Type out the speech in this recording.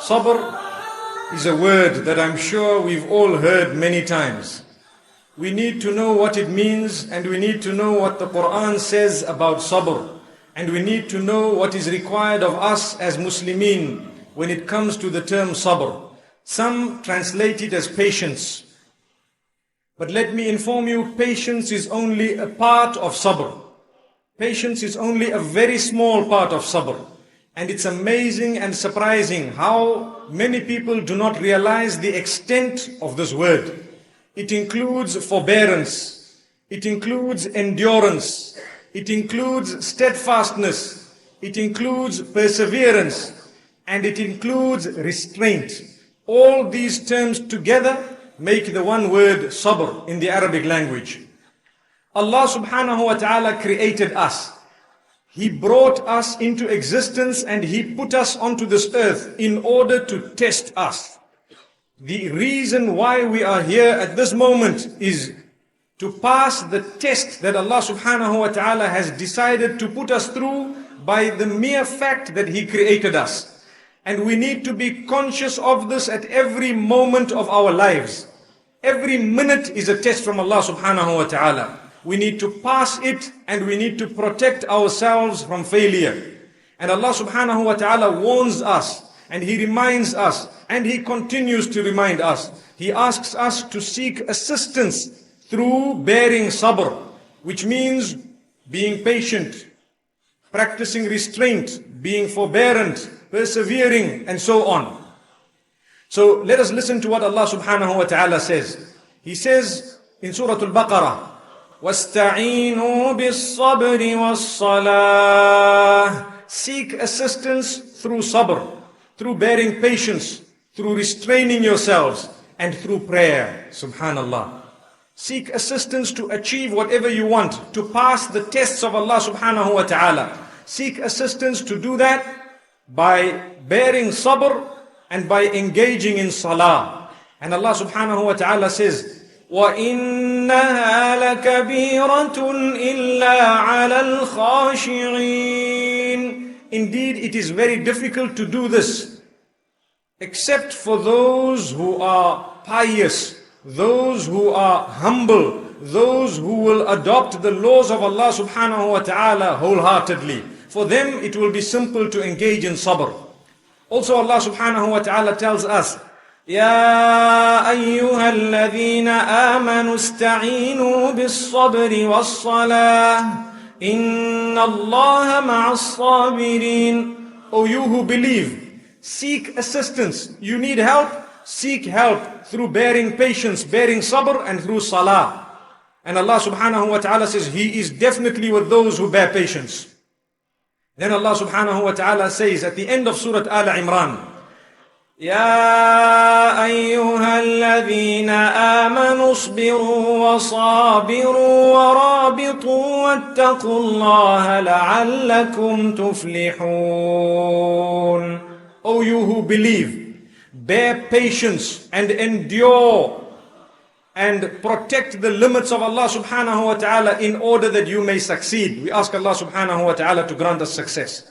Sabr is a word that I'm sure we've all heard many times. We need to know what it means, and we need to know what the Quran says about sabr. And we need to know what is required of us as Muslimin when it comes to the term sabr. Some translate it as patience. But let me inform you, patience is only a part of sabr. Patience is only a very small part of sabr. And it's amazing and surprising how many people do not realize the extent of this word. It includes forbearance. It includes endurance. It includes steadfastness. It includes perseverance. And it includes restraint. All these terms together make the one word sabr in the Arabic language. Allah subhanahu wa ta'ala created us. He brought us into existence and He put us onto this earth in order to test us. The reason why we are here at this moment is to pass the test that Allah subhanahu wa ta'ala has decided to put us through by the mere fact that He created us. And we need to be conscious of this at every moment of our lives. Every minute is a test from Allah subhanahu wa ta'ala. We need to pass it and we need to protect ourselves from failure. And Allah subhanahu wa ta'ala warns us and He reminds us and He continues to remind us. He asks us to seek assistance through bearing sabr, which means being patient, practicing restraint, being forbearant, persevering, and so on. So let us listen to what Allah subhanahu wa ta'ala says. He says in Surah Al-Baqarah, وَاسْتَعِينُوا بِالصَّبْرِ وَالصَّلَاةِ. Seek assistance through sabr, through bearing patience, through restraining yourselves, and through prayer. Subhanallah. Seek assistance to achieve whatever you want, to pass the tests of Allah subhanahu wa ta'ala. Seek assistance to do that by bearing sabr and by engaging in salah. And Allah subhanahu wa ta'ala says, وَإِنَّهَا لَكَبِيرَةٌ إِلَّا عَلَى الْخَاشِعِينَ. Indeed, it is very difficult to do this, except for those who are pious, those who are humble, those who will adopt the laws of Allah subhanahu wa ta'ala wholeheartedly. For them, it will be simple to engage in sabr. Also, Allah subhanahu wa ta'ala tells us, يا أيها الذين آمنوا استعينوا بالصبر والصلاة إن الله مع الصابرين. O you who believe, seek assistance. You need help, seek help through bearing patience, bearing sabr, and through salah. And Allah subhanahu wa ta'ala says He is definitely with those who bear patience. Then Allah subhanahu wa ta'ala says at the end of Surah Al-Imran, يا أيها الذين آمنوا اصبروا وصابروا ورابطوا واتقوا الله لعلكم تفلحون. O you who believe, bear patience and endure and protect the limits of Allah subhanahu wa ta'ala in order that you may succeed. We ask Allah subhanahu wa ta'ala to grant us success.